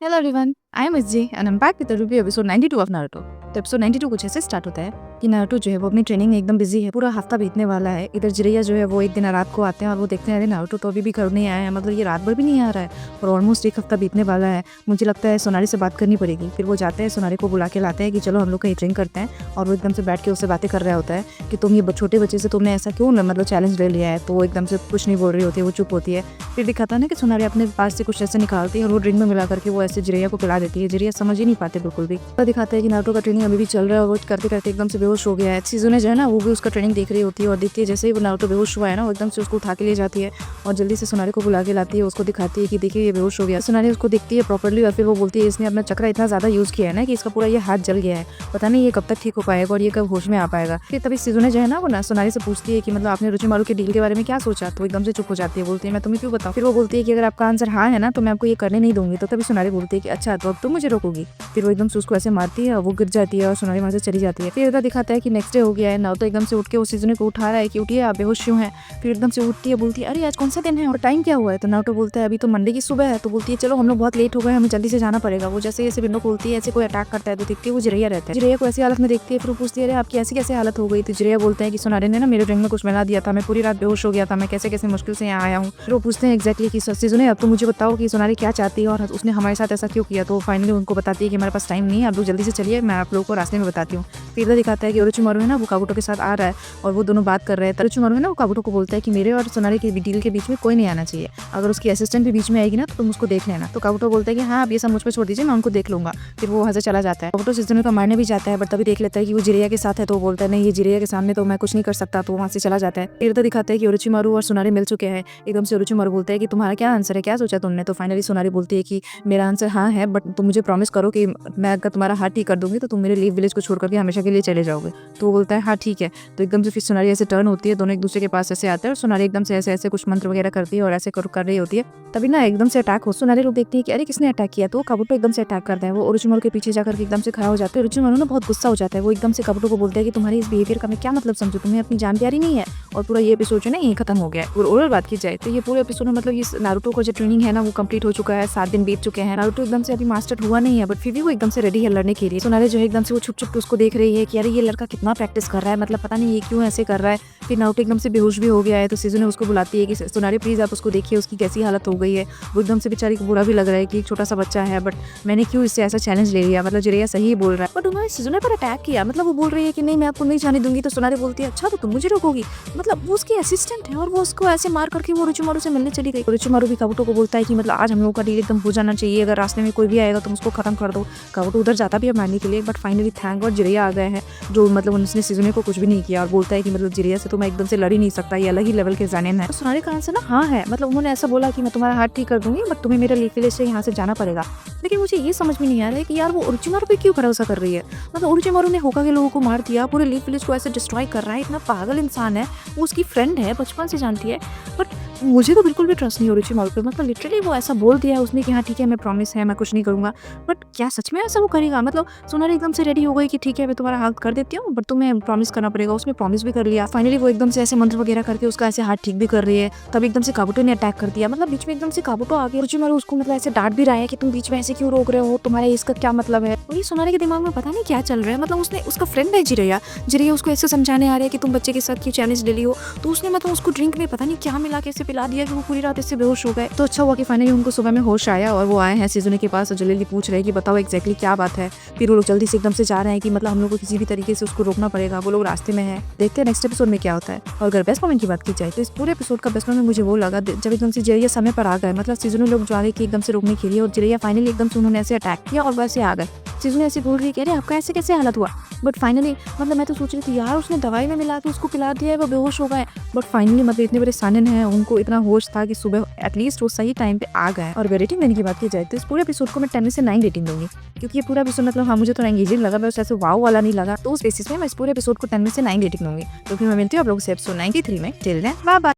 Hello everyone, I am SJ and I'm back with the review episode 92 of Naruto. तो episode 92 कुछ ऐसे start होता है कि नारुतो जो है वो अपनी ट्रेनिंग में एकदम बिजी है, पूरा हफ्ता बीतने वाला है। इधर जिरैया जो है वो एक दिन रात को आते हैं और वो देखते हैं अरे नारुतो तो अभी भी घर नहीं आया है, मतलब ये रात भर भी नहीं आ रहा है और ऑलमोस्ट एक हफ्ता बीतने वाला है। मुझे लगता है सोनारी से बात करनी पड़ेगी। फिर वो जाते हैं, सोनारी को बुला के लाते हैं कि चलो हम लोग कहीं ड्रिंक करते हैं, और वो एकदम से बैठ के उससे बातें कर रहा होता है कि तुम ये छोटे बच्चे से तुमने ऐसा क्यों मतलब चैलेंज ले लिया है। तो वो एकदम से कुछ नहीं बोल रही होती है, वो चुप होती है। फिर दिखाता है ना कि सोनारी अपने पास से कुछ ऐसे निकालती है और वो ड्रिंक में मिला करके वो ऐसे जिरैया को पिला देती है। जिरैया समझ ही नहीं पाते बिल्कुल भी। तो दिखाता है कि नारुतो का ट्रेनिंग अभी भी चल रहा है और वो करते करते एकदम से बेहोश हो गया है। शिजुने जो है ना वो भी उसका ट्रेनिंग देख रही होती है और देखती है जैसे ही वो नारुतो बेहोश हुआ है ना, वो एकदम से उसको उठा के ले जाती है और जल्दी से सोनारी को बुला के लाती है, उसको दिखाती है कि देखिए ये बेहोश हो गया। सोनारी उसको दिखती है प्रॉपर्ली और फिर वो बोलती है इसने अपना चक्रा इतना ज्यादा यूज किया है ना कि इसका पूरा ये हाथ जल गया है, पता नहीं ये कब तक ठीक हो पाएगा और ये कब होश में आ पाएगा। फिर तभी शिजुने जो है ना वो ना सोनारी से पूछती है कि मतलब आपने रोचिमारू के डील के बारे में क्या सोचा। तो एकदम से चुप हो जाती है, बोलती है मैं तुम्हें क्यों बताऊं। फिर वो बोलती है कि अगर आपका आंसर हाँ है ना तो मैं आपको ये करने नहीं दूंगी। तो तभी सोनारी बोलती है कि अच्छा तो अब तुम मुझे रोकोगी। फिर वो एकदम से उसको ऐसे मारती है और वो गिर जाती है और सोनारी वहां से चली जाती है। फिर इधर दिखाता है कि नेक्स्ट डे हो गया है। नारुतो एकदम से उठ के उस शिजुने को उठा रहा है कि उठिए आप बेहोश क्यों हैं। फिर एकदम से उठती है, बोलती है अरे आज कौन सा दिन है और टाइम क्या हुआ है। तो नारुतो बोलता है अभी तो मंडे की सुबह है। तो बोलती है चलो हम लोग बहुत लेट हो गए, हमें जल्दी से जाना पड़ेगा। वो जैसे ऐसे विंडो खोलती है, ऐसे कोई अटैक करता है तो देखती है वो जिरैया रहता है। जिरैया को ऐसी हालत में देखती है, फिर पूछती है अरे आपकी ऐसी कैसे हालत हो गई। तो जिरैया बोलता है कि सोनारी ने ना मेरे ड्रिंक में कुछ मिला दिया था, मैं पूरी रात बेहोश हो गया था, मैं कैसे कैसे मुश्किल से यहाँ आया हूँ। फिर वो पूछते हैं एक्जैक्टली कि शिजुने अब तो मुझे बताओ कि सोनारी क्या चाहती है और उसने हमारे साथ ऐसा क्यों किया। तो फाइनली उनको बताती है कि हमारे पास टाइम नहीं है, आप लोग जल्दी से चलिए, मैं आप लोगों को रास्ते में बताती हूँ। फिर इधर दिखाता है कि ओरोचिमारू है ना वो काबुतो के साथ आ रहा है और वो दोनों बात कर रहे हैं। ओरोचिमारू है ना वो काबुतो को बोलता है कि मेरे और सोनारी के डील के बीच में कोई नहीं आना चाहिए, अगर उसकी असिस्टेंट भी बीच में आएगी ना तो तुम उसको देख लेना। तो काबुतो बोलता है कि हाँ आप ये सब मुझ पर छोड़ दीजिए, मैं उनको देख लूंगा। फिर वो वहाँ से चला जाता है। काबुतो शिजुने को मारने भी जाता है बट तभी देख लेता है कि वो जिरैया के साथ है, तो वो बोलता है नहीं ये जिरैया के सामने तो मैं कुछ नहीं कर सकता, तो वहाँ से चला जाता है। फिर इधर दिखाता है कि ओरोचिमारू और सोनारी मिल चुके हैं। एकदम से ओरोचिमारू बोलता है कि तुम्हारा क्या आंसर है, क्या सोचा तुमने। तो फाइनली सोनारी बोलती है कि मेरा आंसर हाँ है, बट तुम मुझे प्रॉमिस करो कि मैं अगर तुम्हारा हाथ ठीक कर दूंगी तो तुम मेरे लीव विलेज को छोड़ करके हमेशा के लिए चले जाओगे। तो वो बोलता है हाँ ठीक है। तो एकदम से फिर सोनारी ऐसे टर्न होती है, दोनों एक दूसरे के पास ऐसे आते हैं और सोनारी एकदम से ऐसे ऐसे कुछ मंत्र वगैरह करती है और ऐसे कर रही होती है। तभी ना एकदम से अटैक हो, सोनारी लोग देखती है कि अरे किसने अटैक किया। तो काबुतो एकदम से अटैक करता है, वो ओरोचिमारू के पीछे जाकर के एकदम से खड़ा हो जाता है। ओरोचिमारू ना बहुत गुस्सा हो जाता है, वो एकदम से काबुतो को बोलता है कि तुम्हारे इस बिहेवियर का मैं क्या मतलब समझूं, तुम्हें अपनी जान प्यारी नहीं है। और पूरा ये एपिसोड जो है ना यही खत्म हो गया है। और ओवरऑल बात की जाए तो ये पूरे एपिसोड में मतलब इस नारुतो को जो ट्रेनिंग है ना वो कंप्लीट हो चुका है, 7 दिन बीत चुके हैं। नारुतो एकदम से अभी मास्टर हुआ नहीं है बट फिर भी वो एकदम से रेडी है लड़ने के लिए। सोनारी जो है एकदम से वो छुप छुप के उसको देख रही है कि अरे ये लड़का कितना प्रैक्टिस कर रहा है, मतलब पता नहीं ये क्यों ऐसे कर रहा है। फिर नारुतो एकदम से बेहोश भी हो गया है। तो शिजुने उसको बुलाती है कि सोनारी प्लीज आप उसको देखिए, उसकी कैसी हालत हो गई है। वो एकदम से बेचारी को बुरा भी लग रहा है कि एक छोटा सा बच्चा है बट मैंने क्यों इससे ऐसा चैलेंज ले लिया, मतलब जिरैया सही बोल रहा है बट उन्होंने शिजुने पर अटैक किया। मतलब वो बोल रही है कि नहीं मैं आपको नहीं जाने दूंगी। तो सोनारी बोलती है अच्छा तो तुम मुझे रोकोगी, मतलब वो उसकी असिस्टेंट है और वो उसको ऐसे मार करके वो ओरोचिमारू से मिलने चली गई। ओरोचिमारू भी काबुतो को बोलता है कि मतलब आज हम लोगों का डील एकदम हो जाना चाहिए, अगर रास्ते में कोई भी आएगा तुम उसको खत्म कर दो। काबुतो उधर जाता भी है मारने के लिए बट फाइनली थैंक गॉड जिरैया आ गए हैं, जो मतलब उन्होंने शिजुने को कुछ भी नहीं किया और बोलता है कि मतलब जिरैया से तो मैं एकदम से लड़ ही नहीं सकता, ये अलग ही लेवल के जानेन है। तो सोनारी का आंसर ना हाँ है, मतलब उन्होंने ऐसा बोला कि मैं तुम्हारा हाथ ठीक कर दूंगी बट तुम्हें मेरे लीव विलेज से यहाँ से जाना पड़ेगा। लेकिन मुझे ये समझ में नहीं आ रहा है कि यार वो ओरोचिमारू पे क्यों भरोसा कर रही है। मतलब ओरोचिमारू ने होकागे लोगों को मार दिया, पूरे लीफ विलेज को ऐसे डिस्ट्रॉय कर रहा है, इतना पागल इंसान है। वो उसकी फ्रेंड है, बचपन से जानती है बट मुझे तो बिल्कुल भी ट्रस्ट नहीं ओरोचिमारू पे। मतलब लिटरली वो ऐसा बोल दिया है उसने कि हाँ ठीक है मैं प्रॉमिस है मैं कुछ नहीं करूंगा, बट क्या सच में ऐसा वो करेगा। मतलब सोनारी एकदम से रेडी हो गई कि ठीक है मैं तुम्हारा हाथ कर देती हूँ बट तुम्हें प्रॉमिस करना पड़ेगा। उसने प्रॉमिस भी कर लिया। फाइनली वो एकदम से ऐसे मंत्र वगैरह करके उसका ऐसे हाथ ठीक भी कर रही है। तब एकदम से काबुतो ने अटैक कर दिया, मतलब बीच में एकदम से काबुतो आ गया। ओरोचिमारू उसको मतलब ऐसे डांट भी रहा है कि तुम बीच में ऐसे क्यों रोक रहे हो, तुम्हारे इसका क्या मतलब है। और ये सोनारी के दिमाग में पता नहीं क्या चल रहा है। मतलब उसने उसका फ्रेंड है जिरैया, जिरैया उसको ऐसे समझाने आ रहा है कि तुम बच्चे के साथ क्यों चैलेंज ले ली हो। तो उसने मतलब उसको ड्रिंक में पता नहीं क्या मिला के ऐसे पिला दिया कि वो पूरी रात इससे बेहोश हो गए। तो अच्छा हुआ कि फाइनली उनको सुबह में होश आया और वो आए हैं शिजुने के पास और जल्दी पूछ रहे हैं कि बताओ एक्जैक्टली क्या बात है। फिर वो लोग जल्दी से एकदम से जा रहे हैं कि मतलब हम लोग को किसी भी तरीके से उसको रोकना पड़ेगा, वो लोग रास्ते में है। देखते हैं नेक्स्ट एपिसोड में क्या होता है। और अगर बेस्ट मोमेंट की बात की जाए तो इस पूरे एपिसोड का बेस्ट मोमेंट मुझे वो लगा जब एकदम से जिरैया समय पर आ गए। मतलब शिजुने लोग जो आ गए कि एकदम से रोकने के लिए और जिरैया फाइनली एकदम से उन्होंने ऐसे अटैक किया और वैसे आ गए। शिजुने ऐसे बोल रही है कि अरे आपका ऐसे कैसे हालत हुआ। बट फाइनली मतलब मैं तो सोच रही थी यार उसने दवाई में मिला के उसको पिला दिया है, वो बेहोश हो गए। बट फाइनली मतलब इतने बड़े सानन हैं, उनको इतना होश था कि सुबह एटलीस्ट वो सही टाइम पे आ गए। और रेटिंग देने की बात की जाए तो इस पूरे एपिसोड को मैं 10 में से 9 रेटिंग दूंगी, क्योंकि ये पूरा एपिसोड मतलब हाँ मुझे थोड़ा एंगेजिंग लगा, बस ऐसे वाव वाला नहीं लगा। तो उस बेसिस में मैं इस पूरे एपिसोड को 10 में से 9 रेटिंग दूंगी। तो फिर मैं मिलती हूँ आप लोगों से एपिसोड 93 में। Till then bye bye.